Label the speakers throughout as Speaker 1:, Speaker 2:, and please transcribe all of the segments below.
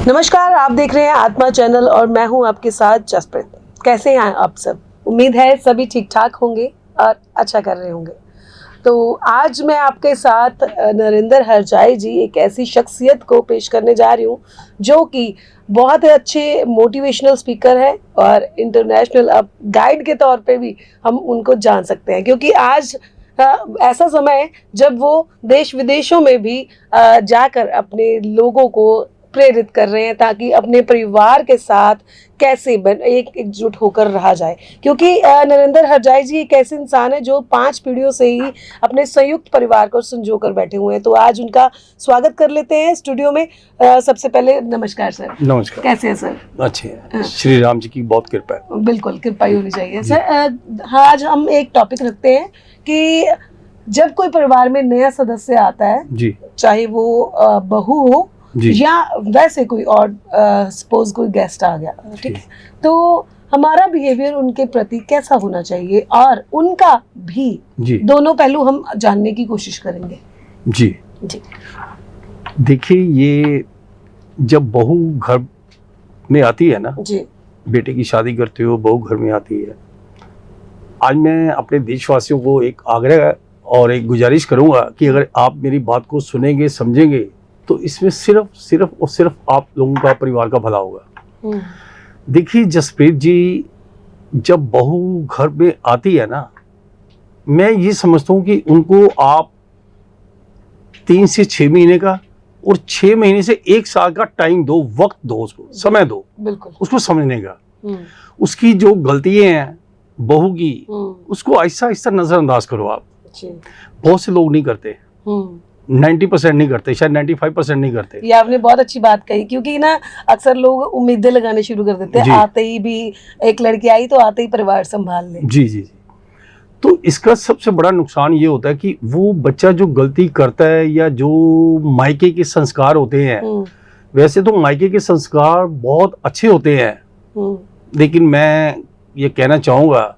Speaker 1: नमस्कार, आप देख रहे हैं आत्मा चैनल और मैं हूं आपके साथ जसप्रीत। कैसे हैं आप सब? उम्मीद है सभी ठीक ठाक होंगे और अच्छा कर रहे होंगे। तो आज मैं आपके साथ नरेंद्र हरजाई जी, एक ऐसी शख्सियत को पेश करने जा रही हूं जो कि बहुत ही अच्छे मोटिवेशनल स्पीकर है और इंटरनेशनल अब गाइड के तौर पे भी हम उनको जान सकते हैं, क्योंकि आज ऐसा समय है जब वो देश विदेशों में भी जाकर अपने लोगों को प्रेरित कर रहे हैं ताकि अपने परिवार के साथ कैसे एकजुट होकर रहा जाए। क्योंकि नरेंद्र हरजाई जी एक ऐसे इंसान है जो 5 पीढ़ियों से ही अपने संयुक्त परिवार को संजोकर बैठे हुए हैं। तो आज उनका स्वागत कर लेते हैं स्टूडियो में। सबसे पहले नमस्कार सर।
Speaker 2: नमस्कार।
Speaker 1: कैसे हैं सर? अच्छे
Speaker 2: हैं। श्री राम जी की बहुत कृपा है।
Speaker 1: बिल्कुल, कृपा ही होनी चाहिए सर। आज हम एक टॉपिक रखते हैं कि जब कोई परिवार में नया सदस्य आता है जी, चाहे वो बहू हो या वैसे कोई और सपोज कोई गेस्ट आ गया, ठीक है, तो हमारा बिहेवियर उनके प्रति कैसा होना चाहिए और उनका भी दोनों पहलू हम जानने की कोशिश करेंगे।
Speaker 2: जी जी देखिए, ये जब बहू घर में आती है ना जी, बेटे की शादी करते हो, बहू घर में आती है। आज मैं अपने देशवासियों को एक आग्रह और एक गुजारिश करूंगा कि अगर आप मेरी बात को सुनेंगे, समझेंगे, तो इसमें सिर्फ और सिर्फ आप लोगों का, परिवार का भला होगा। देखिए जसप्रीत जी, जब बहू घर में आती है ना, मैं ये समझता हूँ कि उनको आप 3 से 6 महीने का और 6 महीने से 1 साल का टाइम दो, वक्त दो, उसको समय दो, बिल्कुल उसको समझने का। उसकी जो गलतियां हैं बहू की, उसको आहिस्ता आहिस्ता नजरअंदाज करो आप। बहुत से लोग नहीं करते, 90% नहीं करते, शायद 95% नहीं करते।
Speaker 1: ये आपने बहुत अच्छी बात कही, क्योंकि ना अक्सर लोग उम्मीदें लगाने शुरू कर देते हैं। आते ही भी एक लड़की आई तो आते ही परिवार संभाल ले।
Speaker 2: जी जी जी। तो इसका सबसे बड़ा नुकसान ये होता है कि वो बच्चा जो गलती करता है या जो मायके के संस्कार होते हैं, वैसे तो मायके के संस्कार बहुत अच्छे होते हैं, लेकिन मैं ये कहना चाहूँगा,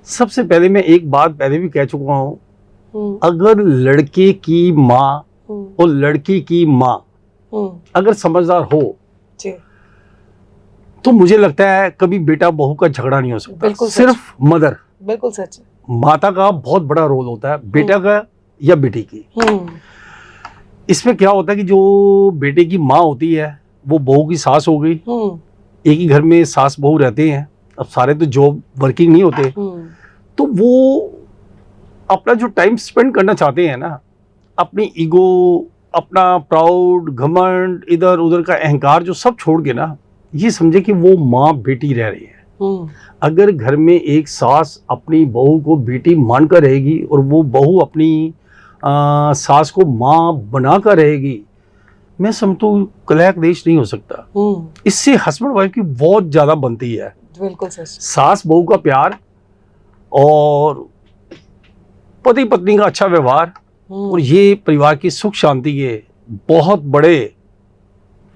Speaker 2: सबसे पहले मैं एक बात पहले भी कह चुका हूँ, अगर लड़के की माँ और लड़की की माँ अगर समझदार हो तो मुझे लगता है कभी बेटा बहू का झगड़ा नहीं हो सकता। सिर्फ मदर,
Speaker 1: बिल्कुल सच,
Speaker 2: माता का बहुत बड़ा रोल होता है, बेटा का या बेटी की। इसमें क्या होता है कि जो बेटे की माँ होती है वो बहू की सास हो गई। एक ही घर में सास बहू रहते हैं, अब सारे तो जॉब वर्किंग नहीं होते, तो वो अपना जो टाइम स्पेंड करना चाहते हैं ना, अपनी ईगो, अपना प्राउड, घमंड, इधर उधर का अहंकार, जो सब छोड़ के ना, ये समझे कि वो माँ बेटी रह रही है। अगर घर में एक सास अपनी बहू को बेटी मानकर रहेगी और वो बहू अपनी सास को माँ बनाकर रहेगी, मैं समझता हूँ कलह देश नहीं हो सकता। इससे हस्बैंड वाइफ की बहुत ज्यादा बनती है।
Speaker 1: बिल्कुल सच।
Speaker 2: सास बहू का प्यार और पति पत्नी का अच्छा व्यवहार, और ये परिवार की सुख शांति के बहुत बड़े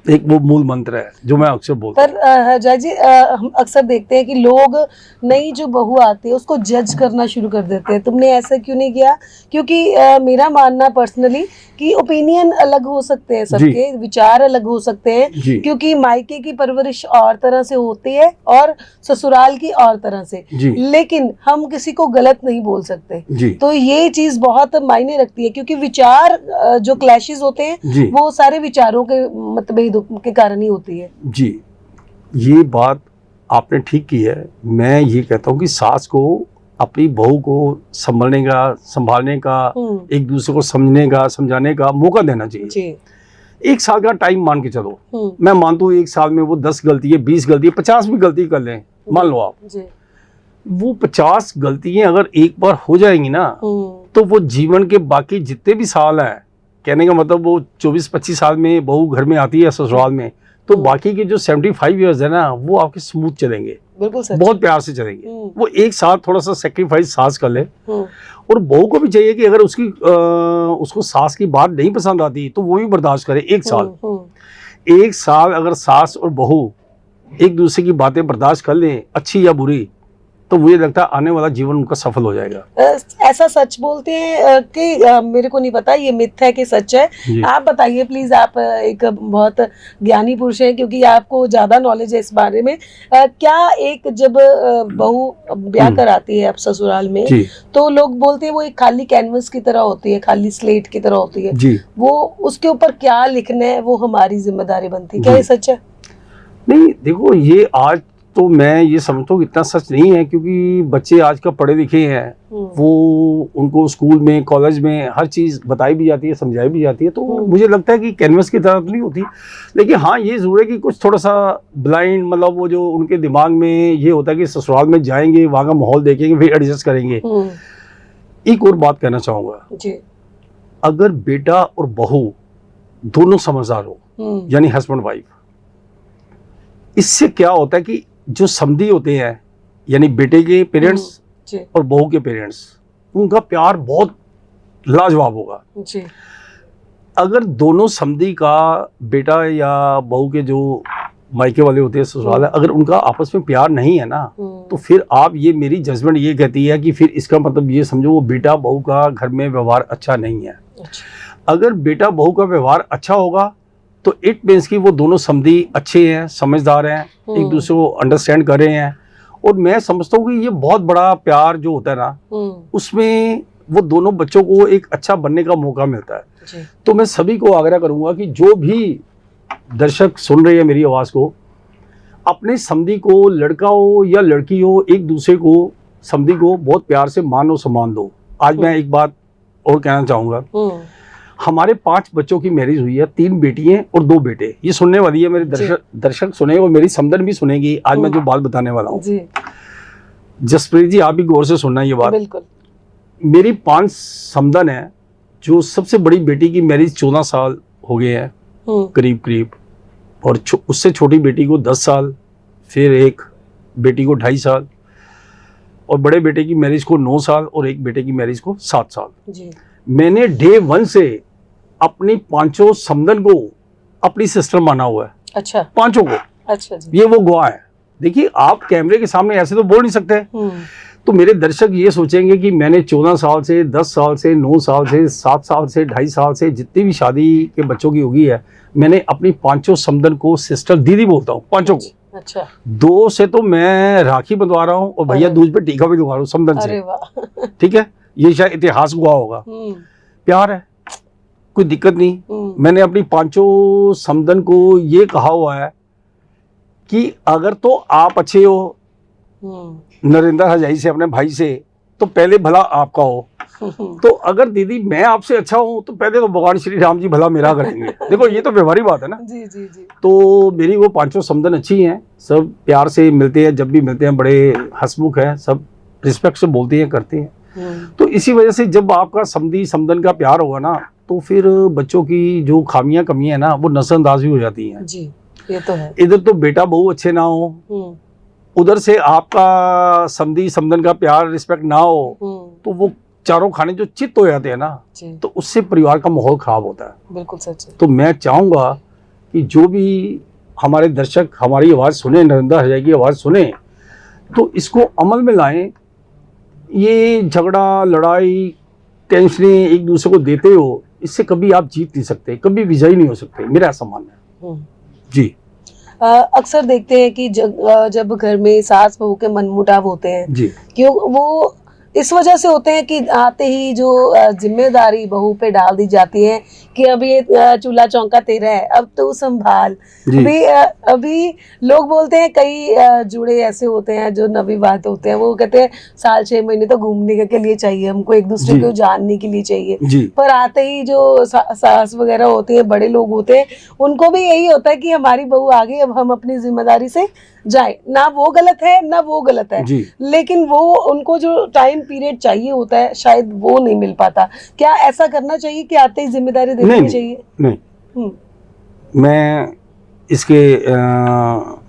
Speaker 2: एक वो मूल मंत्र है जो मैं अक्सर बोलता हूँ।
Speaker 1: पर हरजाई जी, हम अक्सर देखते हैं कि लोग नई जो बहू आती है उसको जज करना शुरू कर देते हैं। तुमने ऐसा क्यों नहीं किया? क्योंकि मेरा मानना पर्सनली कि ओपिनियन अलग हो सकते हैं, सबके विचार अलग हो सकते हैं, क्योंकि मायके की परवरिश और तरह से होती है और ससुराल की और तरह से, लेकिन हम किसी को गलत नहीं बोल सकते। तो ये चीज बहुत मायने रखती है, क्योंकि विचार जो क्लैशेस होते हैं वो सारे विचारों के मतभेद के कारण ही होती है।
Speaker 2: जी, ये बात आपने ठीक की है। मैं ये कहता हूँ कि सास को अपनी बहू को संभालने का, एक दूसरे को समझने का, समझाने का मौका देना चाहिए। 1 साल का टाइम मान के चलो, मैं मानता हूँ 1 साल में वो 10 गलती है, 20 गलती है, 50 भी गलती कर लें, मान लो आप, वो 50 गलतियां अगर एक बार हो जाएंगी ना, तो वो जीवन के बाकी जितने भी साल हैं, कहने का मतलब वो 24-25 साल में बहू घर में आती है ससुराल में, तो बाकी के जो 75 ईयर्स है ना, वो आपके स्मूथ चलेंगे, बहुत प्यार से चलेंगे। वो 1 साल थोड़ा सा सेक्रीफाइस सास कर ले, और बहू को भी चाहिए कि अगर उसको सास की बात नहीं पसंद आती तो वो भी बर्दाश्त करे 1 साल। 1 साल अगर सास और बहू एक दूसरे की बातें बर्दाश्त कर लें, अच्छी या बुरी, तो मुझे लगता है आने वाला जीवन उनका सफल हो जाएगा।
Speaker 1: ऐसा सच बोलते हैं कि मेरे को नहीं पता ये मिथ है कि सच है, आप बताइए प्लीज। आप एक बहुत ज्ञानी पुरुष हैं, क्योंकि आपको ज्यादा नॉलेज है इस बारे में। क्या एक जब बहू ब्याह कराती है अब ससुराल में, तो लोग बोलते हैं वो एक खाली कैनवस की तरह होती है, खाली स्लेट की तरह होती है, वो उसके ऊपर क्या लिखना है वो हमारी जिम्मेदारी बनती है, क्या ये सच है?
Speaker 2: नहीं, देखो ये आज तो मैं ये समझता हूँ इतना सच नहीं है, क्योंकि बच्चे आज का पढ़े लिखे हैं, वो उनको स्कूल में कॉलेज में हर चीज़ बताई भी जाती है, समझाई भी जाती है, तो मुझे लगता है कि कैनवस की तरह तो नहीं होती। लेकिन हाँ ये ज़रूर है कि कुछ थोड़ा सा ब्लाइंड, मतलब वो जो उनके दिमाग में ये होता है कि ससुराल में जाएंगे, वहाँ का माहौल देखेंगे, फिर एडजस्ट करेंगे। एक और बात कहना चाहूँगा जी, अगर बेटा और बहू दोनों समझदार हो, यानी हस्बैंड वाइफ, इससे क्या होता है कि जो समधी होते हैं, यानी बेटे के पेरेंट्स और बहू के पेरेंट्स, उनका प्यार बहुत लाजवाब होगा जी। अगर दोनों समधी का बेटा या बहू के जो मायके वाले होते हैं, ससुराल है, अगर उनका आपस में प्यार नहीं है ना, तो फिर आप ये मेरी जजमेंट ये कहती है कि फिर इसका मतलब ये समझो वो बेटा बहू का घर में व्यवहार अच्छा नहीं है। अगर बेटा बहू का व्यवहार अच्छा होगा तो इट मीन्स कि वो दोनों समधी अच्छे हैं, समझदार हैं, एक दूसरे को अंडरस्टैंड कर रहे हैं। और मैं समझता हूँ कि ये बहुत बड़ा प्यार जो होता है ना, उसमें वो दोनों बच्चों को एक अच्छा बनने का मौका मिलता है। तो मैं सभी को आग्रह करूंगा कि जो भी दर्शक सुन रहे हैं मेरी आवाज़ को, अपने समधी को, लड़का हो या लड़की हो, एक दूसरे को, समधी को बहुत प्यार से मान और सम्मान दो। आज मैं एक बात और कहना चाहूँगा, हमारे 5 बच्चों की मैरिज हुई है, 3 बेटियां और 2 बेटे। ये सुनने वाली है मेरे दर्शक सुने, और मेरी समधन भी सुनेगी आज मैं जो बात बताने वाला हूँ। जसप्रीत जी, आप भी गौर से सुनना ये बात। बिल्कुल। मेरी 5 समधन है, जो सबसे बड़ी बेटी की मैरिज 14 साल हो गए हैं करीब करीब, और उससे छोटी बेटी को 10 साल, फिर एक बेटी को 2.5 साल, और बड़े बेटे की मैरिज को 9 साल, और एक बेटे की मैरिज को 7 साल जी। मैंने डे 1 से अपनी 5 समधन को अपनी सिस्टर माना हुआ है। अच्छा। 5 को। अच्छा जी। ये वो गवाह है। देखिए, आप कैमरे के सामने ऐसे तो बोल नहीं सकते। तो मेरे दर्शक ये सोचेंगे कि मैंने 14 साल से, 10 साल से, 9 साल से, 7 साल से, 2.5 साल से, जितनी भी शादी के बच्चों की होगी है, मैंने अपनी 5 समधन को सिस्टर दीदी बोलता हूँ, 5 को। अच्छा। 2 से तो मैं राखी बंधवा रहा हूँ, और भैया दूज पे टीका भी लगा रहा हूँ समधन से। ठीक है, ये शायद इतिहास हुआ होगा। प्यार है, कोई दिक्कत नहीं। मैंने अपनी 5 समधन को ये कहा हुआ है कि अगर तो आप अच्छे हो नरेंद्र हजाई से, अपने भाई से, तो पहले भला आपका हो। तो अगर दीदी मैं आपसे अच्छा हूं तो पहले तो भगवान श्री राम जी भला मेरा करेंगे। देखो, ये तो व्यवहारिक बात है ना। जी जी जी। तो मेरी वो 5 समधन अच्छी हैं, सब प्यार से मिलते हैं, जब भी मिलते हैं बड़े हंसमुख हैं, सब रिस्पेक्ट से बोलते हैं, करते हैं। तो इसी वजह से जब आपका समधी समधन का प्यार होगा ना, तो फिर बच्चों की जो खामियां कमियां है ना, वो नजरअंदाज भी हो जाती हैं। जी, ये तो है। इधर तो बेटा बहू अच्छे ना हो, उधर से आपका समधी समधन का प्यार रिस्पेक्ट ना हो, तो वो चारों खाने जो चित्त हो जाते हैं ना, तो उससे परिवार का माहौल खराब होता है। बिल्कुल सच है। तो मैं चाहूंगा कि जो भी हमारे दर्शक हमारी आवाज सुने, नरेंद्र हजाई की आवाज सुने, तो इसको अमल में लाएं। ये झगड़ा, लड़ाई, टेंशनें एक दूसरे को देते हो, इससे कभी आप जीत नहीं सकते, कभी विजयी नहीं हो सकते, मेरा ऐसा मानना है। जी।
Speaker 1: अक्सर देखते हैं कि जब घर में सास बहू के मनमुटाव होते हैं जी, क्यों वो इस वजह से होते हैं कि आते ही जो जिम्मेदारी बहू पे डाल दी जाती है कि अब ये चूल्हा चौका तेरा है, अब तो संभाल। अभी लोग बोलते हैं, कई जुड़े ऐसे होते हैं जो नवविवाहित होते हैं, वो कहते हैं साल 6 महीने तो घूमने के लिए चाहिए हमको, एक दूसरे को जानने के लिए चाहिए। पर आते ही जो सास वगैरह होते हैं, बड़े लोग होते हैं, उनको भी यही होता है कि हमारी बहू आ गई, अब हम अपनी जिम्मेदारी से जाए। ना वो गलत है ना वो गलत है, लेकिन वो उनको जो टाइम पीरियड चाहिए होता है शायद वो नहीं मिल पाता। क्या ऐसा करना चाहिए कि आते ही जिम्मेदारी देनी चाहिए? नहीं, मैं इसके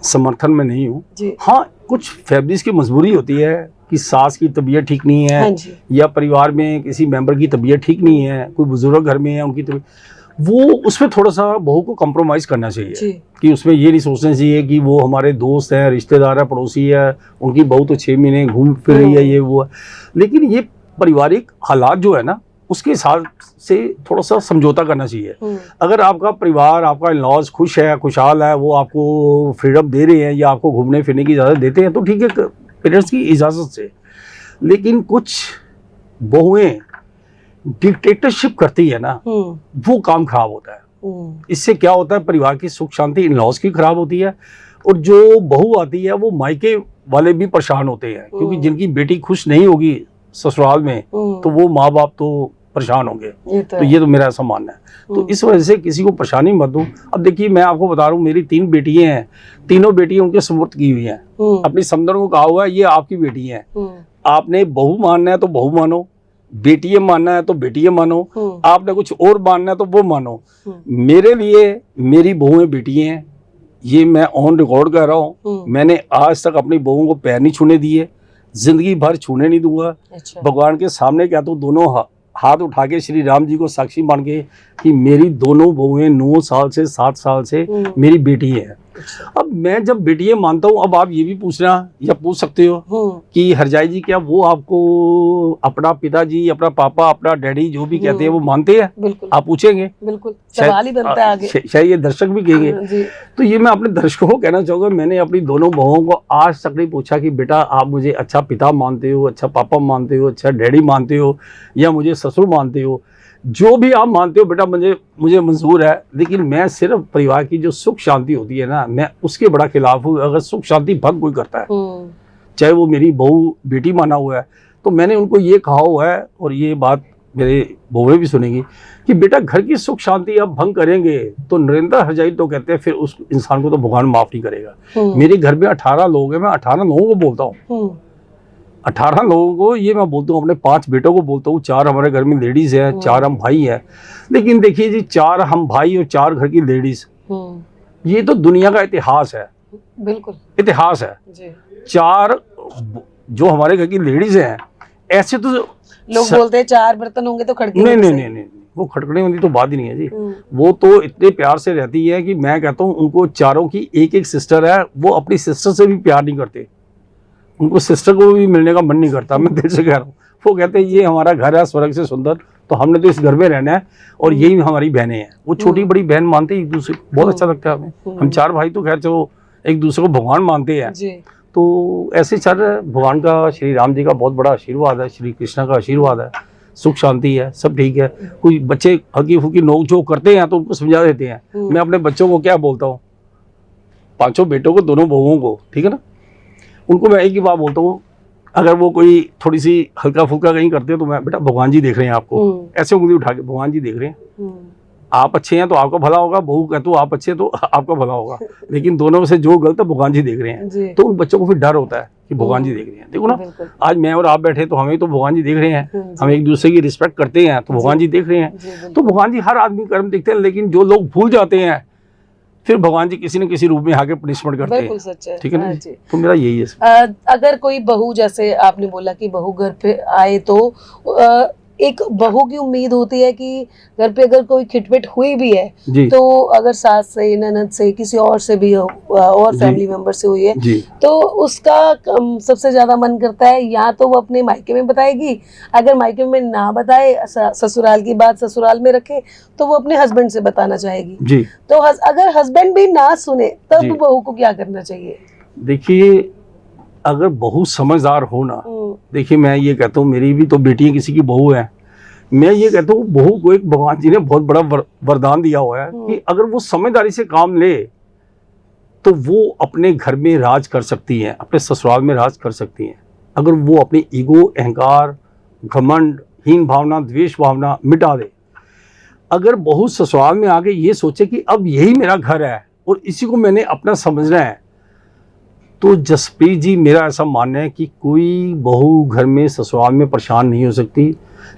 Speaker 1: समर्थन में नहीं हूँ। हाँ, कुछ फैमिलीज की मजबूरी होती है कि सास की तबीयत ठीक नहीं है, या परिवार में किसी मेंबर की तबीयत ठीक नहीं है, कोई बुजुर्ग घर में है, उनकी तबीयत,
Speaker 2: वो उसमें थोड़ा सा बहू को कॉम्प्रोमाइज करना चाहिए
Speaker 1: जी।
Speaker 2: कि उसमें ये नहीं सोचना चाहिए कि वो हमारे दोस्त हैं, रिश्तेदार है, पड़ोसी है, उनकी बहू तो 6 महीने घूम फिर रही है, ये वो है। लेकिन ये पारिवारिक हालात जो है ना, उसके हिसाब से थोड़ा सा समझौता करना चाहिए। अगर आपका परिवार, आपका इन-लॉज खुश है, खुशहाल है, वो आपको फ्रीडम दे रहे हैं या आपको घूमने फिरने की इजाज़त देते हैं तो ठीक है, पेरेंट्स की इजाज़त से। लेकिन कुछ बहुएं डिक्टेटरशिप करती है ना, वो काम खराब होता है। इससे क्या होता है, परिवार की सुख शांति इन-लॉज की खराब होती है, और जो बहू आती है वो मायके वाले भी परेशान होते हैं, क्योंकि जिनकी बेटी खुश नहीं होगी ससुराल में तो वो माँ बाप तो परेशान होंगे। तो ये तो मेरा ऐसा मानना है। तो इस वजह से किसी को परेशानी मत दो। अब देखिए, मैं आपको बता रहा हूँ, मेरी 3 बेटियां हैं, तीनों बेटियां उनके सुपुर्द की हुई हैं। अपनी समंदर को कहा हुआ है ये आपकी बेटी है, आपने बहू मानना है तो बहू मानो, बेटियां मानना है तो बेटियां मानो, आपने कुछ और मानना है तो वो मानो। मेरे लिए मेरी बहुएं बेटियां हैं, ये मैं ऑन रिकॉर्ड कह रहा हूँ। मैंने आज तक अपनी बहुओं को पैर नहीं छूने दिए, जिंदगी भर छूने नहीं दूंगा। अच्छा। भगवान के सामने क्या तो दोनों हाथ उठा के श्री राम जी को साक्षी मान के कि मेरी दोनों बहुएं 9 साल से 7 साल से मेरी बेटी है। अच्छा। अब मैं जब बेटियां मानता हूँ, अब आप ये भी पूछना या पूछ सकते हो कि हरजाई जी क्या वो आपको अपना पिताजी, अपना पापा, अपना डैडी जो भी कहते हैं वो मानते हैं? बिल्कुल। आप पूछेंगे, बिल्कुल सवाल ही बनता है आगे, शायद ये दर्शक भी कहेंगे। तो ये मैं अपने दर्शकों को कहना चाहूंगा, मैंने अपनी दोनों बहुओं को आज तक नहीं पूछा कि बेटा आप मुझे अच्छा पिता मानते हो, अच्छा पापा मानते हो, अच्छा डैडी मानते हो, या मुझे ससुर मानते हो। जो भी आप मानते हो बेटा मुझे मंजूर है, लेकिन मैं सिर्फ परिवार की जो सुख शांति होती है ना, मैं उसके बड़ा खिलाफ हूँ। अगर सुख शांति भंग कोई करता है, चाहे वो मेरी बहू बेटी माना हुआ है, तो मैंने उनको ये कहा हुआ है, और ये बात मेरे बहुएं भी सुनेंगी कि बेटा घर की सुख शांति आप भंग करेंगे तो नरेंद्र हरजाई तो कहते हैं फिर उस इंसान को तो भगवान माफ नहीं करेगा। मेरे घर में 18 लोग हैं, मैं 18 लोगों को बोलता हूँ, 18 लोगों को ये मैं बोलता हूँ, अपने 5 बेटों को बोलता हूँ, 4 हमारे घर में लेडीज है, 4 हम भाई है। लेकिन देखिए जी, 4 हम भाई और 4 घर की लेडीज, ये तो दुनिया का इतिहास है, बिल्कुल इतिहास है जी। 4 जो हमारे घर की लेडीज हैं, ऐसे तो लोग बोलते हैं 4 बर्तन होंगे तो खड़के नहीं, वो खटकने वाली तो बात ही नहीं है जी। वो तो इतने प्यार से रहती है कि मैं कहता हूँ उनको चारों की एक सिस्टर है, वो अपनी सिस्टर से भी प्यार नहीं करते, उनको सिस्टर को भी मिलने का मन नहीं करता। मैं दिल से कह रहा हूँ, वो कहते हैं ये हमारा घर है स्वर्ग से सुंदर, तो हमने तो इस घर में रहना है और यही हमारी बहनें हैं। वो छोटी बड़ी बहन मानते हैं एक दूसरे को, बहुत अच्छा लगता है हमें। हम 4 भाई तो खैर चलो एक दूसरे को भगवान मानते हैं। तो ऐसे चल रहा है। भगवान का, श्री राम जी का बहुत बड़ा आशीर्वाद है, श्री कृष्ण का आशीर्वाद है, सुख शांति है, सब ठीक है। कोई बच्चे हल्की फुल्की नोक झोंक करते हैं तो उनको समझा देते हैं। मैं अपने बच्चों को क्या बोलता हूँ, 5 बेटों को, दोनों बहुओं को, ठीक है ना, उनको मैं एक ही बात बोलता हूँ, अगर वो कोई थोड़ी सी हल्का फुल्का कहीं करते हैं तो मैं, बेटा भगवान जी देख रहे हैं आपको, ऐसे उंगली उठा के भगवान जी देख रहे हैं, आप अच्छे हैं तो आपका भला होगा, बहू कहते हो आप अच्छे हैं तो आपका भला होगा, लेकिन दोनों में से जो गलत है भगवान जी देख रहे हैं। तो उन बच्चों को फिर डर होता है कि भगवान जी देख रहे हैं। देखो ना, आज मैं और आप बैठे तो हमें तो भगवान जी देख रहे हैं, हम एक दूसरे की रिस्पेक्ट करते हैं तो भगवान जी देख रहे हैं। तो भगवान जी हर आदमी कर्म देखते हैं, लेकिन जो लोग भूल जाते हैं फिर भगवान जी किसी न किसी रूप में आके पनिशमेंट करते हैं। सच है, ठीक है ना जी। तो मेरा यही है।
Speaker 1: अगर कोई बहू, जैसे आपने बोला कि बहू घर पे आए तो एक बहू की उम्मीद होती है कि घर पे अगर कोई खिटपिट हुई भी है तो अगर सास से, ननद से, किसी और से भी और फैमिली मेंबर से हुई है तो उसका सबसे ज्यादा मन करता है या तो वो अपने मायके में बताएगी, अगर मायके में ना बताए, ससुराल की बात ससुराल में रखे, तो वो अपने हस्बैंड से बताना चाहेगी। तो अगर हस्बैंड भी ना सुने तब बहू को क्या करना चाहिए?
Speaker 2: देखिए, अगर बहू समझदार हो ना, देखिए मैं ये कहता हूँ, मेरी भी तो बेटी किसी की बहू है, मैं ये कहता हूँ बहू को एक भगवान जी ने बहुत बड़ा वरदान दिया हुआ है कि अगर वो समझदारी से काम ले तो वो अपने घर में राज कर सकती है, अपने ससुराल में राज कर सकती है। अगर वो अपनी ईगो, अहंकार, घमंड, हीन भावना, द्वेष भावना मिटा दे। अगर बहू ससुराल में आके ये सोचे कि अब यही मेरा घर है और इसी को मैंने अपना समझना है, तो जसप्रीत जी मेरा ऐसा मानना है कि कोई बहू घर में ससुराल में परेशान नहीं हो सकती।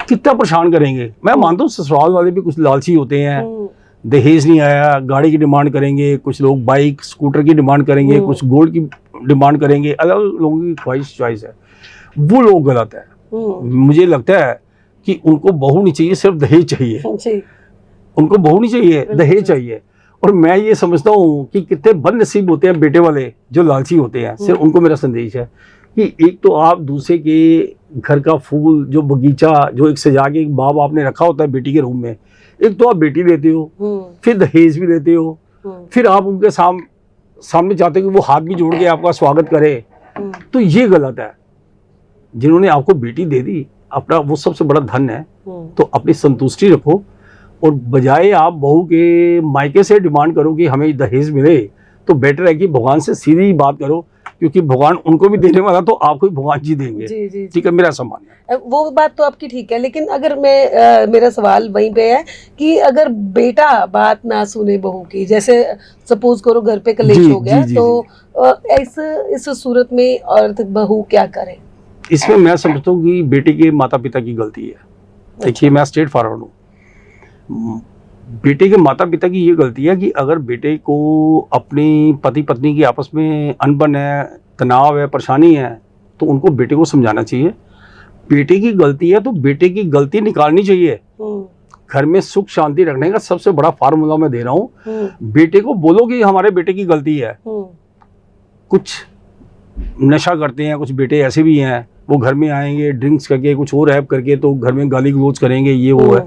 Speaker 2: कितना परेशान करेंगे? मैं मानता हूँ ससुराल वाले भी कुछ लालची होते हैं, दहेज नहीं आया, गाड़ी की डिमांड करेंगे, कुछ लोग बाइक स्कूटर की डिमांड करेंगे, कुछ गोल्ड की डिमांड करेंगे, अलग अलग लोगों की ख्वाहिश चॉइस है, वो लोग गलत है। मुझे लगता है कि उनको बहू नहीं चाहिए, सिर्फ दहेज चाहिए। उनको बहू नहीं चाहिए, दहेज चाहिए। और मैं ये समझता हूँ कि कितने बदनसीब होते हैं बेटे वाले जो लालची होते हैं। सिर्फ उनको मेरा संदेश है कि एक तो आप दूसरे के घर का फूल जो बगीचा जो एक सजा के एक बाब आपने रखा होता है बेटी के रूम में, एक तो आप बेटी देते हो, फिर दहेज भी देते हो, फिर आप उनके सामने चाहते हो कि वो हाथ भी जोड़ के आपका स्वागत करे। तो ये गलत है। जिन्होंने आपको बेटी दे दी, अपना वो सबसे बड़ा धन है, तो अपनी संतुष्टि रखो। और बजाय आप बहू के मायके से डिमांड करो कि हमें दहेज मिले, तो बेटर है कि भगवान से सीधी बात करो, क्योंकि भगवान उनको भी देने वाला तो आपको भी भगवान जी देंगे। ठीक है, मेरा सम्मान है।
Speaker 1: वो बात तो आपकी ठीक है, लेकिन अगर मेरा सवाल वहीं पे है कि अगर बेटा बात ना सुने बहू की, जैसे सपोज करो घर पे कलेश हो गया, तो इस सूरत में औरत बहू क्या करे?
Speaker 2: इसमें मैं समझता हूँ कि बेटे के माता पिता की गलती है। देखिए, मैं स्ट्रेट फॉरवर्ड हूँ। बेटे के माता पिता की ये गलती है कि अगर बेटे को अपनी पति पत्नी की आपस में अनबन है, तनाव है, परेशानी है, तो उनको बेटे को समझाना चाहिए। बेटे की गलती है तो बेटे की गलती निकालनी चाहिए। घर में सुख शांति रखने का सबसे बड़ा फार्मूला मैं दे रहा हूँ। बेटे को बोलो कि हमारे बेटे की गलती है। कुछ नशा करते हैं, कुछ बेटे ऐसे भी हैं, वो घर में आएंगे ड्रिंक्स करके, कुछ और ऐप करके, तो घर में गाली गलौज करेंगे, ये वो है,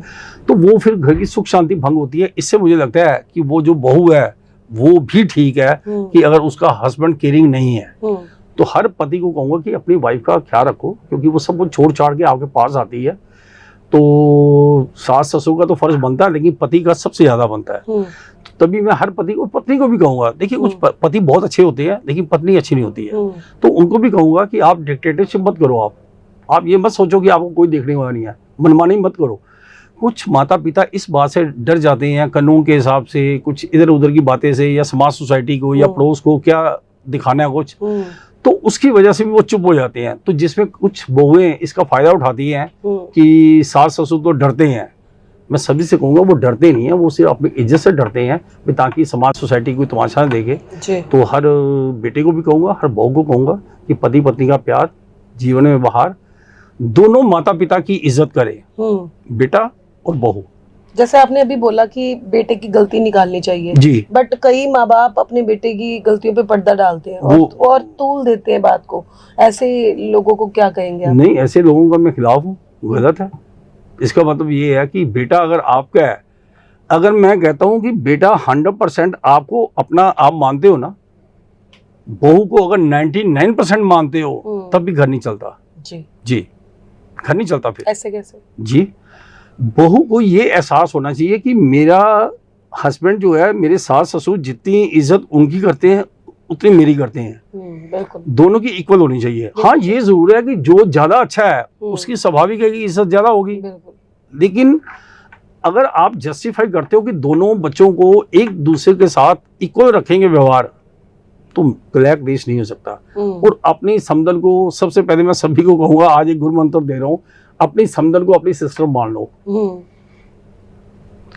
Speaker 2: तो वो फिर घर की सुख शांति भंग होती है। इससे मुझे लगता है कि वो जो बहू है वो भी ठीक है कि अगर उसका हस्बैंड केयरिंग नहीं है, तो हर पति को कहूंगा कि अपनी वाइफ का ख्याल रखो, क्योंकि वो सब कुछ छोड़ छाड़ के आपके पास आती है। तो सास ससुर का तो फर्ज बनता है, लेकिन पति का सबसे ज्यादा बनता है। तभी मैं हर पति को, पत्नी को भी कहूंगा, देखिए कुछ पति बहुत अच्छे होते हैं लेकिन पत्नी अच्छी नहीं होती है, तो उनको भी कहूंगा कि आप डिक्टेटरशिप मत करो। आप ये मत सोचो कि आपको कोई देखने वाला नहीं है, मनमानी मत करो। कुछ माता पिता इस बात से डर जाते हैं कानून के हिसाब से, कुछ इधर उधर की बातें से, या समाज सोसाइटी को या पड़ोस को क्या दिखाना है कुछ, तो उसकी वजह से भी वो चुप हो जाते हैं। तो जिसमें कुछ बहुएं इसका फायदा उठाती हैं कि सास ससुर तो डरते हैं। मैं सभी से कहूंगा वो डरते नहीं है, वो सिर्फ अपनी इज्जत से डरते हैं, ताकि समाज सोसाइटी कोई तमाशा देखे। तो हर बेटे को भी कहूंगा, हर बहू को कहूंगा कि पति पत्नी का प्यार जीवन में बाहर, दोनों माता पिता की इज्जत करे, बेटा और बहू।
Speaker 1: जैसे आपने अभी बोला कि बेटे की गलती निकालनी चाहिए
Speaker 2: जी,
Speaker 1: बट कई माँ बाप अपने बेटे की गलतियों पे पर्दा डालते हैं और तूल देते हैं बात को। ऐसे लोगों को क्या कहेंगे आप?
Speaker 2: नहीं, ऐसे लोगों का मैं खिलाफ हूँ, गलत है। इसका मतलब ये है कि बेटा अगर आपका है, अगर मैं कहता हूं कि बेटा 100% आपको अपना आप मानते हो ना, बहू को अगर 99% मानते हो, तब भी घर नहीं चलता। जी, घर नहीं चलता। फिर
Speaker 1: ऐसे कैसे? जी,
Speaker 2: बहू को ये एहसास होना चाहिए कि मेरा हस्बैंड जो है, मेरे सास ससुर जितनी इज्जत उनकी करते हैं उतनी मेरी करते हैं।
Speaker 1: बिल्कुल,
Speaker 2: दोनों की इक्वल होनी चाहिए। हाँ, ये जरूर है कि जो ज्यादा अच्छा है उसकी स्वाभाविक है कि इज्जत ज्यादा होगी। लेकिन अगर आप जस्टिफाई करते हो कि दोनों बच्चों को एक दूसरे के साथ इक्वल रखेंगे व्यवहार, तो ब्लैक देश नहीं हो सकता। और अपनी समदन को, सबसे पहले मैं सभी को कहूंगा, आज एक गुरु मंत्र दे रहा हूं, अपनी समदन को अपनी सिस्टर मान लो।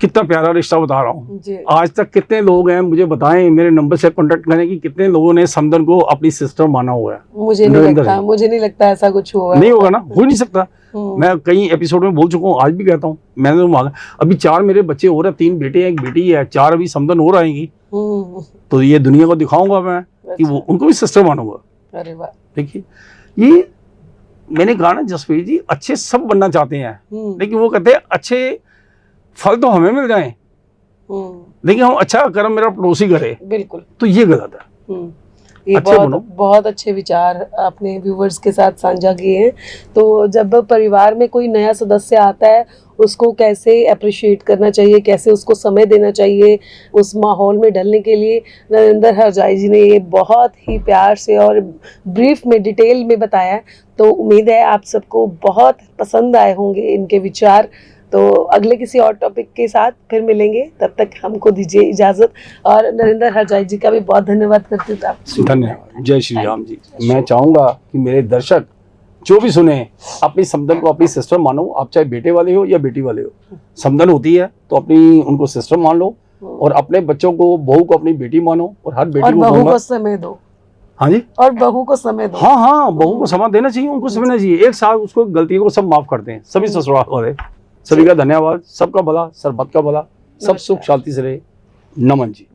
Speaker 2: कितना प्यारा रिश्ता बता रहा हूँ। आज तक कितने लोग हैं मुझे बताएं, मेरे नंबर से कांटेक्ट करें कि कितने लोगों ने समदन को अपनी सिस्टर माना हुआ है।
Speaker 1: मुझे नहीं लगता ऐसा कुछ हुआ,
Speaker 2: नहीं होगा ना, हो ही नहीं सकता। मैं कई एपिसोड में बोल चुका हूँ, आज भी कहता हूँ। मैंने तो मांगा, अभी 4 मेरे बच्चे हो रहे हैं, 3 बेटे हैं 1 बेटी है, 4 अभी समदन हो रहेंगी। तो ये दुनिया को दिखाऊंगा मैं कि वो उनको भी सिस्टर मानूंगा।
Speaker 1: अरे वाह,
Speaker 2: देखिए, ये मैंने कहा ना, जसप्रीत जी अच्छे सब बनना चाहते हैं, लेकिन वो कहते हैं अच्छे फल तो हमें मिल जाए, लेकिन हम अच्छा कर्म मेरा पड़ोसी करे।
Speaker 1: बिल्कुल,
Speaker 2: तो ये गलत है।
Speaker 1: ये बहुत अच्छे विचार आपने व्यूवर्स के साथ साझा किए हैं। तो जब परिवार में कोई नया सदस्य आता है, उसको कैसे अप्रिशिएट करना चाहिए, कैसे उसको समय देना चाहिए उस माहौल में ढलने के लिए, नरेंद्र हरजाई जी ने ये बहुत ही प्यार से और ब्रीफ में, डिटेल में बताया। तो उम्मीद है आप सबको बहुत पसंद आए होंगे इनके विचार। तो अगले किसी और टॉपिक के साथ फिर मिलेंगे, तब तक हमको दीजिए इजाजत। और नरेंद्र हरजाई जी का भी बहुत धन्यवाद करते हैं।
Speaker 2: धन्यवाद। जय श्री राम जी। मैं चाहूंगा कि मेरे दर्शक जो भी सुने, अपनी समदन को अपनी सिस्टर मानो। आप चाहे बेटे वाले हो या बेटी वाले हो, समदन होती है तो अपनी उनको सिस्टर मान लो, और अपने बच्चों को, बहू को अपनी बेटी मानो, और हर बेटी
Speaker 1: को समय दो।
Speaker 2: हाँ जी,
Speaker 1: और बहू को समय दो।
Speaker 2: हाँ, बहू को समय देना चाहिए, उनको समझना चाहिए। एक साथ उसको गलतियों को सब माफ करते हैं, सभी ससुराल वाले। सभी का धन्यवाद। सबका भला, सरबत का भला। सब सुख शांति से रहे। नमन जी।